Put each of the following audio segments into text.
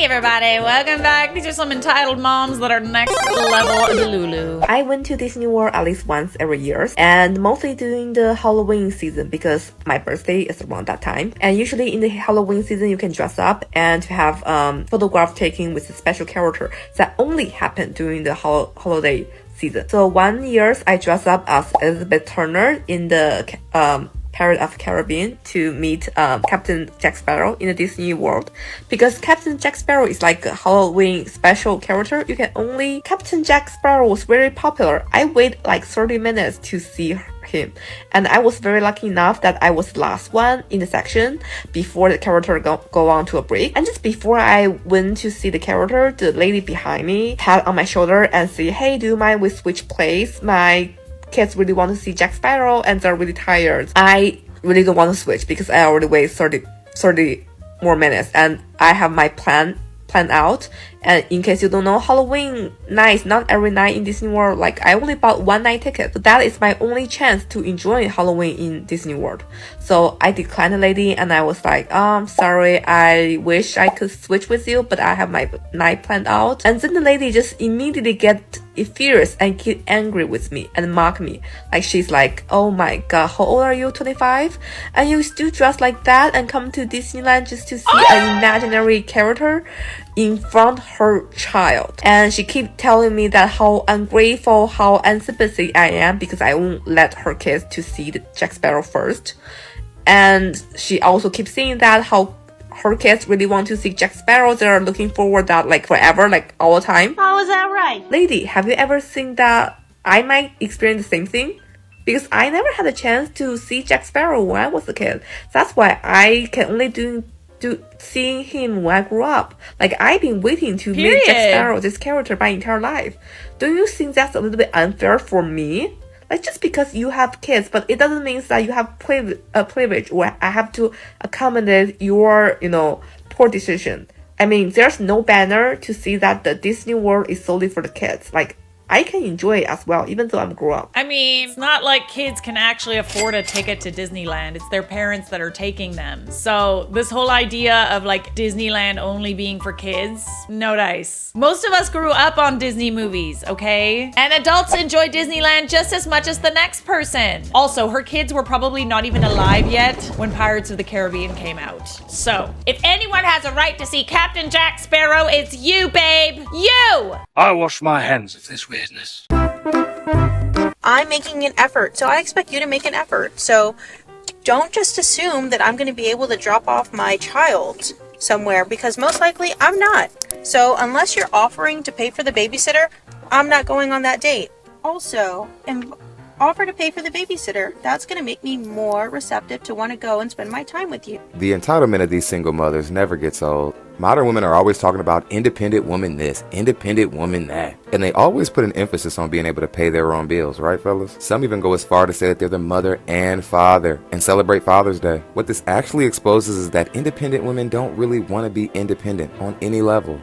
Hey everybody, welcome back. These are some entitled moms that are next level delulu. I went to Disney World at least once every year, and mostly during the Halloween season because my birthday is around that time. And usually in the Halloween season, you can dress up and have photograph taking with a special character that only happen during the holiday season. So one year I dressed up as Elizabeth Turner in the Pirates of the Caribbean to meet Captain Jack Sparrow in the Disney World, because Captain Jack Sparrow is like a Halloween special character. Captain Jack Sparrow was very popular. I waited like 30 minutes to see him, and I was very lucky enough that I was the last one in the section before the character go on to a break. And just before I went to see the character, the lady behind me pat on my shoulder and say, "Hey, do you mind we switch place? My kids really want to see Jack Sparrow and they're really tired." I really don't want to switch because I already wait 30 more minutes and I have my plan out. And in case you don't know, Halloween night, not every night in Disney World. Like, I only bought one night ticket, so that is my only chance to enjoy Halloween in Disney World. So I declined the lady and I was like, sorry, I wish I could switch with you, but I have my night planned out. And then the lady just immediately get furious and get angry with me and mock me. Like, she's like, "Oh my god, how old are you? 25? And you still dress like that and come to Disneyland just to see an imaginary character in front of her child?" And she keep telling me that how ungrateful, how unsympathetic I am because I won't let her kids to see the Jack Sparrow first. And she also keeps saying that how her kids really want to see Jack Sparrow. They're looking forward that like forever, like all the time. How is that right? Lady, have you ever seen that I might experience the same thing? Because I never had a chance to see Jack Sparrow when I was a kid. That's why I can only do seeing him when I grew up. Like, I've been waiting to meet Jack Sparrow, this character, my entire life. Don't you think that's a little bit unfair for me? Like, just because you have kids, but it doesn't mean that you have privilege or I have to accommodate your, poor decision. I mean, there's no banner to see that the Disney World is solely for the kids. Like, I can enjoy it as well, even though I'm grown up. I mean, it's not like kids can actually afford a ticket to Disneyland. It's their parents that are taking them. So this whole idea of like Disneyland only being for kids, no dice. Most of us grew up on Disney movies, okay? And adults enjoy Disneyland just as much as the next person. Also, her kids were probably not even alive yet when Pirates of the Caribbean came out. So if anyone has a right to see Captain Jack Sparrow, it's you, babe. You! I wash my hands of this weirdness. I'm making an effort, so I expect you to make an effort. So don't just assume that I'm going to be able to drop off my child somewhere, because most likely I'm not. So unless you're offering to pay for the babysitter, I'm not going on that date. Also, offer to pay for the babysitter. That's going to make me more receptive to want to go and spend my time with you. The entitlement of these single mothers never gets old. Modern women are always talking about independent woman this, independent woman that. And they always put an emphasis on being able to pay their own bills, right, fellas? Some even go as far to say that they're the mother and father and celebrate Father's Day. What this actually exposes is that independent women don't really want to be independent on any level.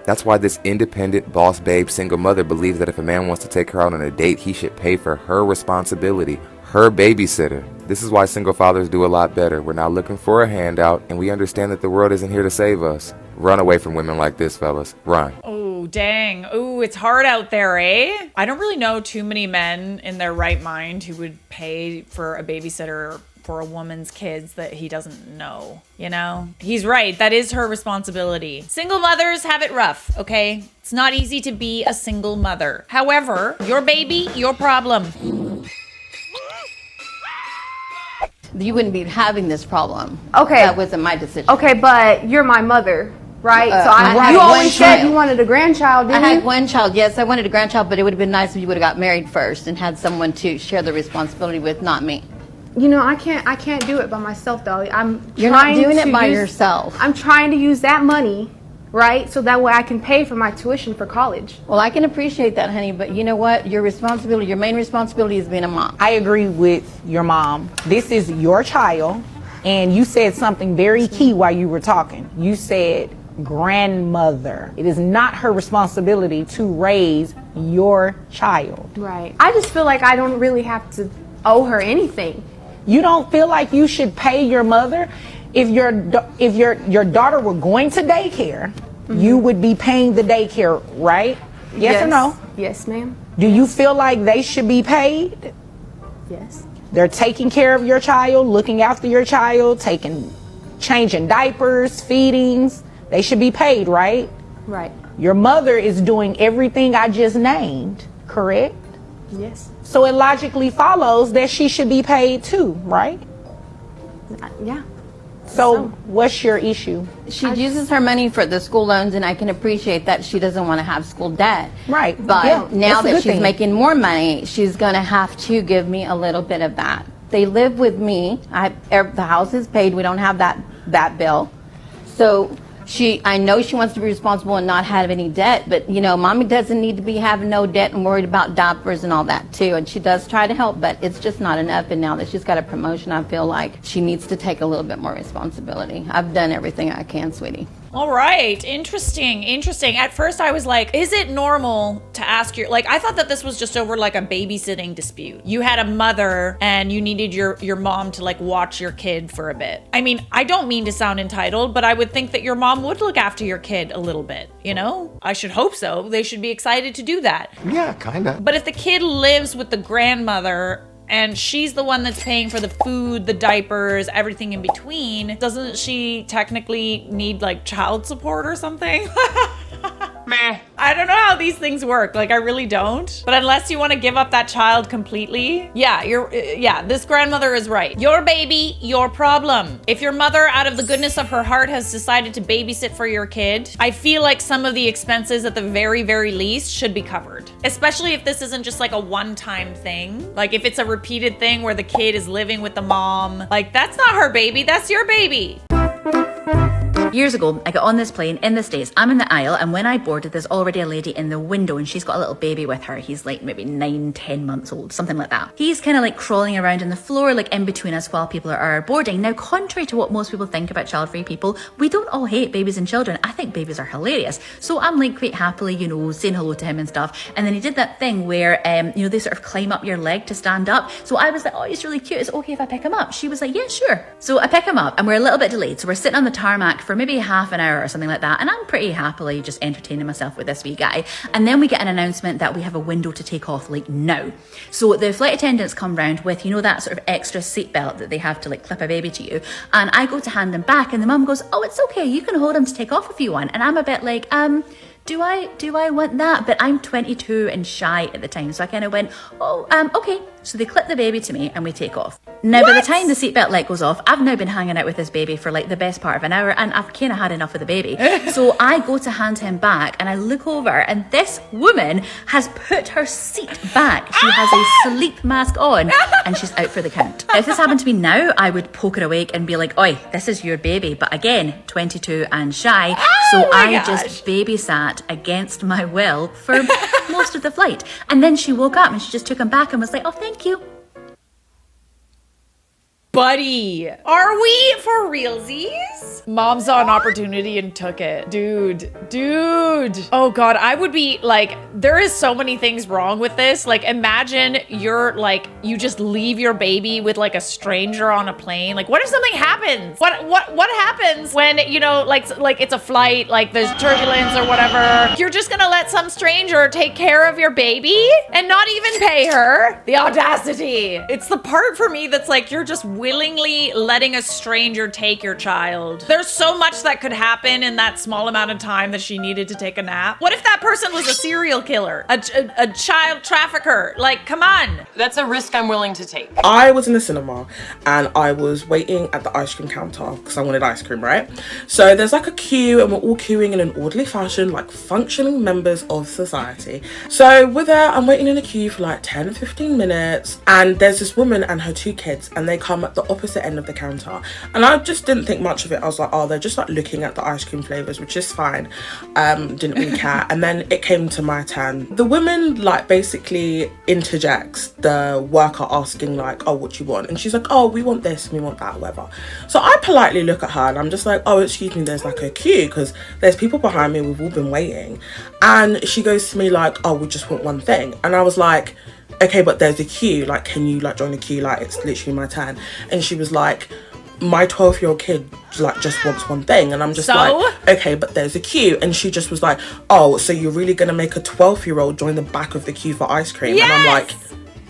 That's why this independent boss babe single mother believes that if a man wants to take her out on a date, he should pay for her responsibility, her babysitter. This is why single fathers do a lot better. We're not looking for a handout, and we understand that the world isn't here to save us. Run away from women like this, fellas. Run. Oh, dang. Oh, it's hard out there, eh? I don't really know too many men in their right mind who would pay for a babysitter for a woman's kids that he doesn't know, He's right. That is her responsibility. Single mothers have it rough, okay? It's not easy to be a single mother. However, your baby, your problem. You wouldn't be having this problem. Okay. That wasn't my decision. Okay, but you're my mother, right? So I you had always one said child. you wanted a grandchild, didn't I you? had one child. Yes, I wanted a grandchild, but it would have been nice if you would have got married first and had someone to share the responsibility with, not me. I can't do it by myself, though. You're not doing it by yourself. I'm trying to use that money, right? So that way I can pay for my tuition for college. Well, I can appreciate that, honey, but you know what? Your main responsibility is being a mom. I agree with your mom. This is your child, and you said something very key while you were talking. You said grandmother. It is not her responsibility to raise your child. Right. I just feel like I don't really have to owe her anything. You don't feel like you should pay your mother? If your daughter were going to daycare You would be paying the daycare, right? Yes or no? Yes, ma'am. Do you feel like they should be paid? Yes. They're taking care of your child, looking after your child, changing diapers, feedings. They should be paid, right? Right. Your mother is doing everything I just named, correct? Yes. So it logically follows that she should be paid too, right? Yeah. So what's your issue? She uses her money for the school loans, and I can appreciate that she doesn't want to have school debt. Right. But Yeah, now that's a that good she's thing. making more money, she's going to have to give me a little bit of that. They live with me. The house is paid. We don't have that bill. So I know she wants to be responsible and not have any debt, but mommy doesn't need to be having no debt and worried about diapers and all that too. And she does try to help, but it's just not enough. And now that she's got a promotion, I feel like she needs to take a little bit more responsibility. I've done everything I can, sweetie. All right. Interesting. At first I was like, is it normal to ask I thought that this was just over like a babysitting dispute. You had a mother and you needed your mom to watch your kid for a bit. I mean, I don't mean to sound entitled, but I would think that your mom would look after your kid a little bit, I should hope so. They should be excited to do that. Yeah, kinda. But if the kid lives with the grandmother and she's the one that's paying for the food, the diapers, everything in between, doesn't she technically need child support or something? Meh. I don't know how these things work. I really don't. But unless you want to give up that child completely, this grandmother is right. Your baby, your problem. If your mother, out of the goodness of her heart, has decided to babysit for your kid, I feel like some of the expenses at the very, very least should be covered. Especially if this isn't just a one-time thing. If it's a repeated thing where the kid is living with the mom. That's not her baby, that's your baby. Years ago, I got on this plane in the States. I'm in the aisle, and when I boarded, there's already a lady in the window, and she's got a little baby with her. He's maybe 9-10 months old, something like that. He's kind of crawling around on the floor, in between us while people are boarding. Now, contrary to what most people think about child-free people, we don't all hate babies and children. I think babies are hilarious. So I'm quite happily, saying hello to him and stuff. And then he did that thing where, they sort of climb up your leg to stand up. So I was like, oh, he's really cute. Is it okay if I pick him up? She was like, yeah, sure. So I pick him up, and we're a little bit delayed. So we're sitting on the tarmac for maybe half an hour or something like that, and I'm pretty happily just entertaining myself with this wee guy. And then we get an announcement that we have a window to take off now. So the flight attendants come round with that sort of extra seatbelt that they have to clip a baby to you, and I go to hand him back, and the mum goes, oh, it's okay, you can hold him to take off if you want. And I'm a bit do I want that? But I'm 22 and shy at the time, so I kind of went, oh, okay. So they clip the baby to me and we take off. Now, by the time the seatbelt light goes off, I've now been hanging out with this baby for the best part of an hour, and I've kind of had enough of the baby. So I go to hand him back, and I look over, and this woman has put her seat back. She has a sleep mask on, and she's out for the count. If this happened to me now, I would poke her awake and be like, oi, this is your baby. But again, 22 and shy, so I just babysat against my will for most of the flight. And then she woke up and she just took him back and was like, oh, thank you. Buddy, are we for realsies? Mom saw an opportunity and took it. Dude. Oh God, I would be there is so many things wrong with this. Imagine you're you just leave your baby with a stranger on a plane. What if something happens? What happens when, it's a flight, there's turbulence or whatever. You're just gonna let some stranger take care of your baby and not even pay her? The audacity. It's the part for me that's you're just willingly letting a stranger take your child. There's so much that could happen in that small amount of time that she needed to take a nap. What if that person was a serial killer, a child trafficker? Come on. That's a risk I'm willing to take. I was in the cinema and I was waiting at the ice cream counter because I wanted ice cream, right? So there's a queue and we're all queuing in an orderly fashion, functioning members of society. So we're there, I'm waiting in a queue for 10 15 minutes, and there's this woman and her 2 kids, and they come at the opposite end of the counter, and I just didn't think much of it. I was like, oh, they're just looking at the ice cream flavors, which is fine. Didn't really care. And then it came to my turn. The woman basically interjects the worker asking oh, what you want? And she's like, oh, we want this and we want that, whatever. So I politely look at her and I'm just like, oh, excuse me, there's a queue because there's people behind me, we've all been waiting. And she goes to me oh, we just want one thing. And I was like, okay, but there's a queue, can you join the queue? It's literally my turn. And she was like, my 12-year-old kid like just wants one thing, and I'm just like, okay, but there's a queue. And she just was like, oh, so you're really gonna make a 12-year-old join the back of the queue for ice cream? Yes! And I'm like,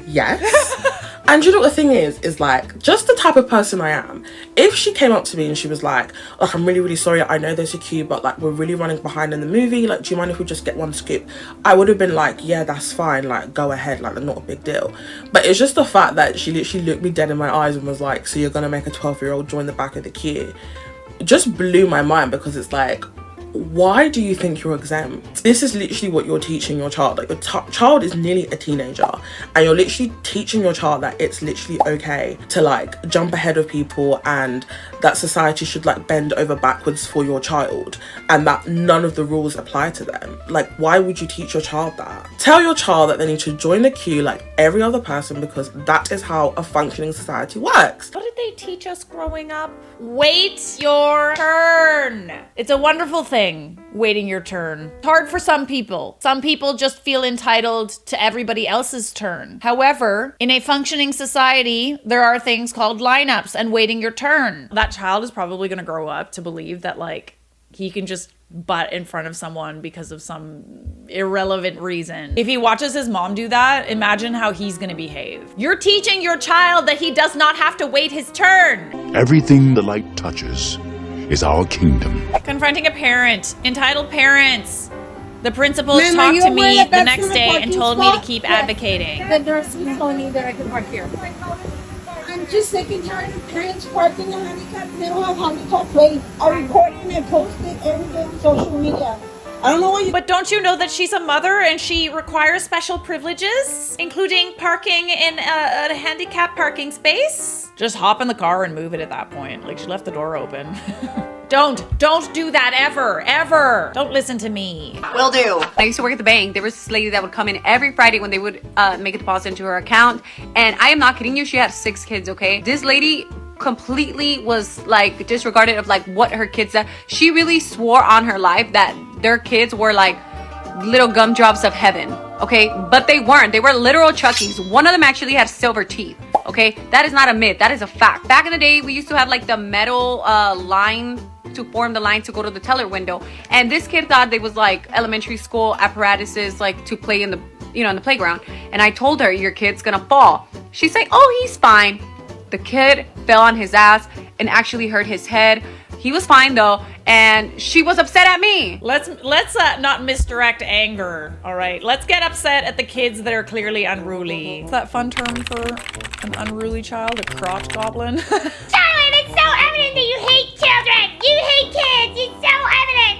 yes. And you know what the thing is like, just the type of person I am. If she came up to me and she was like, I'm really, really sorry, I know there's a queue, but like, we're really running behind in the movie, like, do you mind if we just get one scoop? I would have been like, yeah, that's fine, like, go ahead, like, not a big deal. But it's just the fact that she literally looked me dead in my eyes and was like, so you're gonna make a 12-year-old join the back of the queue? It just blew my mind, because it's like, why do you think you're exempt? This is literally what you're teaching your child. Like, your child is nearly a teenager, and you're literally teaching your child that it's literally okay to like jump ahead of people, and that society should like bend over backwards for your child, and that none of the rules apply to them. Like, why would you teach your child that? Tell your child that they need to join the queue like every other person, because that is how a functioning society works. What did they teach us growing up? Wait your turn. It's a wonderful thing, waiting your turn. It's hard for some people. Some people just feel entitled to everybody else's turn. However, in a functioning society, there are things called lineups and waiting your turn. That child is probably going to grow up to believe that like he can just butt in front of someone because of some irrelevant reason. If he watches his mom do that, imagine how he's gonna behave. You're teaching your child that he does not have to wait his turn. Everything the light touches is our kingdom. Confronting a parent, entitled parents. The principal talked to me the next day and told me to keep advocating. The nurse was telling me that I could park here. I'm just sick and tired of parents parking the handicap. They don't have handicap plates. I recorded and I posted everything on social media. I don't know what you... But don't you know that she's a mother and she requires special privileges, including parking in a handicap parking space? Just hop in the car and move it at that point. Like, she left the door open. Don't do that ever. Don't listen to me. Will do. I used to work at the bank. There was this lady that would come in every Friday when they would make a deposit into her account. And I am not kidding you, she had 6 kids, okay? This lady completely was like disregarded of like what her kids said. She really swore on her life that their kids were like little gumdrops of heaven, okay? But they weren't. They were literal Chuckies. One of them actually had silver teeth, okay? That is not a myth. That is a fact. Back in the day, we used to have like the metal line to form the line to go to the teller window. And this kid thought they was like elementary school apparatuses like to play in the, you know, in the playground. And I told her, your kid's gonna fall. She's like, oh, he's fine. The kid fell on his ass and actually hurt his head. He was fine though, and she was upset at me. Let's not misdirect anger, all right? Let's get upset at the kids that are clearly unruly. What's that fun term for an unruly child? A crotch goblin? Charlotte, it's so evident that you hate children! You hate kids! It's so evident!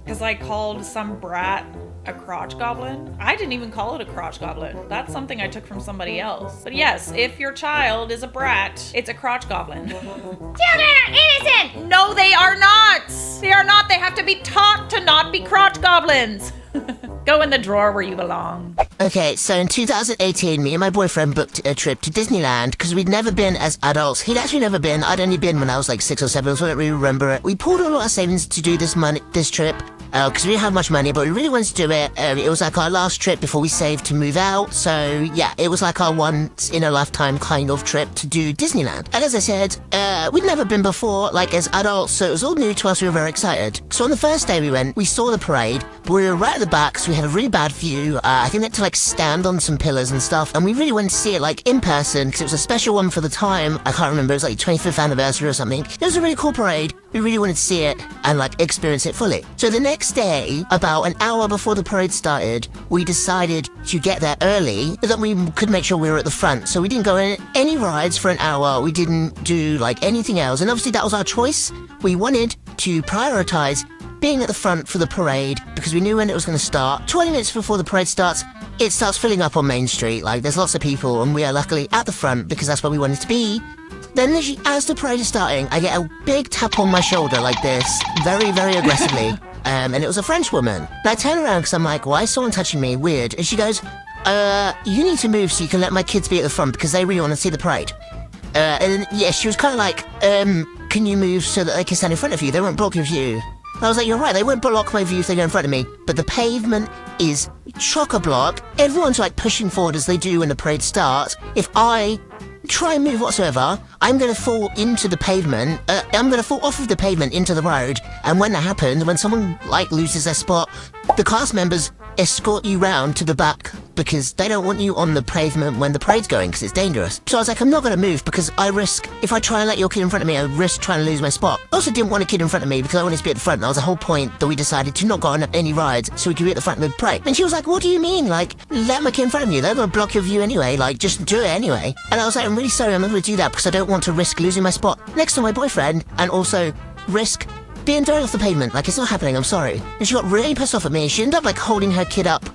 Because I called some brat a crotch goblin? I didn't even call it a crotch goblin. That's something I took from somebody else. But yes, if your child is a brat, it's a crotch goblin. Children are innocent! No, they are not! They are not. They have to be taught to not be crotch goblins. Go in the drawer where you belong. Okay, so in 2018, me and my boyfriend booked a trip to Disneyland because we'd never been as adults. He'd actually never been. I'd only been when I was like 6 or 7, so I don't really remember it. We pulled all our savings to do this trip. Because we didn't have much money, but we really wanted to do it. It was like our last trip before we saved to move out. So yeah, it was like our once-in-a-lifetime kind of trip to do Disneyland. And as I said, we'd never been before, like as adults, so it was all new to us. We were very excited. So on the first day we went, we saw the parade, but we were right at the back, so we had a really bad view. I think we had to like stand on some pillars and stuff, and we really wanted to see it like in person, because it was a special one for the time. I can't remember, it was like 25th anniversary or something. It was a really cool parade. We really wanted to see it and like experience it fully. So the next day, about an hour before the parade started, we decided to get there early so that we could make sure we were at the front. So we didn't go on any rides for an hour. We didn't do like anything else. And obviously that was our choice. We wanted to prioritize being at the front for the parade because we knew when it was going to start. 20 minutes before the parade starts, it starts filling up on Main Street. Like there's lots of people and we are luckily at the front because that's where we wanted to be. Then literally, as the parade is starting, I get a big tap on my shoulder like this, very, very aggressively. And it was a French woman. And I turn around because I'm like, why is someone touching me? Weird. And she goes, you need to move so you can let my kids be at the front because they really want to see the parade. And yeah, she was kind of like, can you move so that they can stand in front of you? They won't block your view. And I was like, you're right, they won't block my view if they go in front of me. But the pavement is chock-a-block. Everyone's like pushing forward as they do when the parade starts. If I try and move whatsoever, I'm going to fall into the pavement. I'm going to fall off of the pavement into the road. And when that happens, when someone like loses their spot, the cast members escort you round to the back because they don't want you on the pavement when the parade's going because it's dangerous. So I was like, I'm not going to move because I risk, if I try and let your kid in front of me, I risk trying to lose my spot. I also didn't want a kid in front of me because I wanted to be at the front. That was the whole point that we decided to not go on any rides so we could be at the front of the parade. And she was like, what do you mean? Like, let my kid in front of you. They're going to block your view anyway. Like, just do it anyway. And I was like, I'm really sorry, I'm not going to do that because I don't want to risk losing my spot next to my boyfriend and also risk being thrown off the pavement. Like, it's not happening, I'm sorry. And she got really pissed off at me. She ended up, like, holding her kid up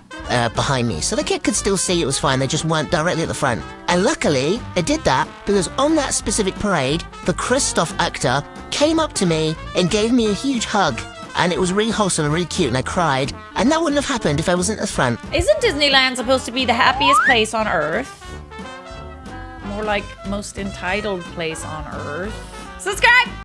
behind me. So the kid could still see it was fine. They just weren't directly at the front. And luckily, they did that because on that specific parade, the Christoph actor came up to me and gave me a huge hug. And it was really wholesome and really cute, and I cried. And that wouldn't have happened if I wasn't at the front. Isn't Disneyland supposed to be the happiest place on earth? More like most entitled place on earth. Subscribe!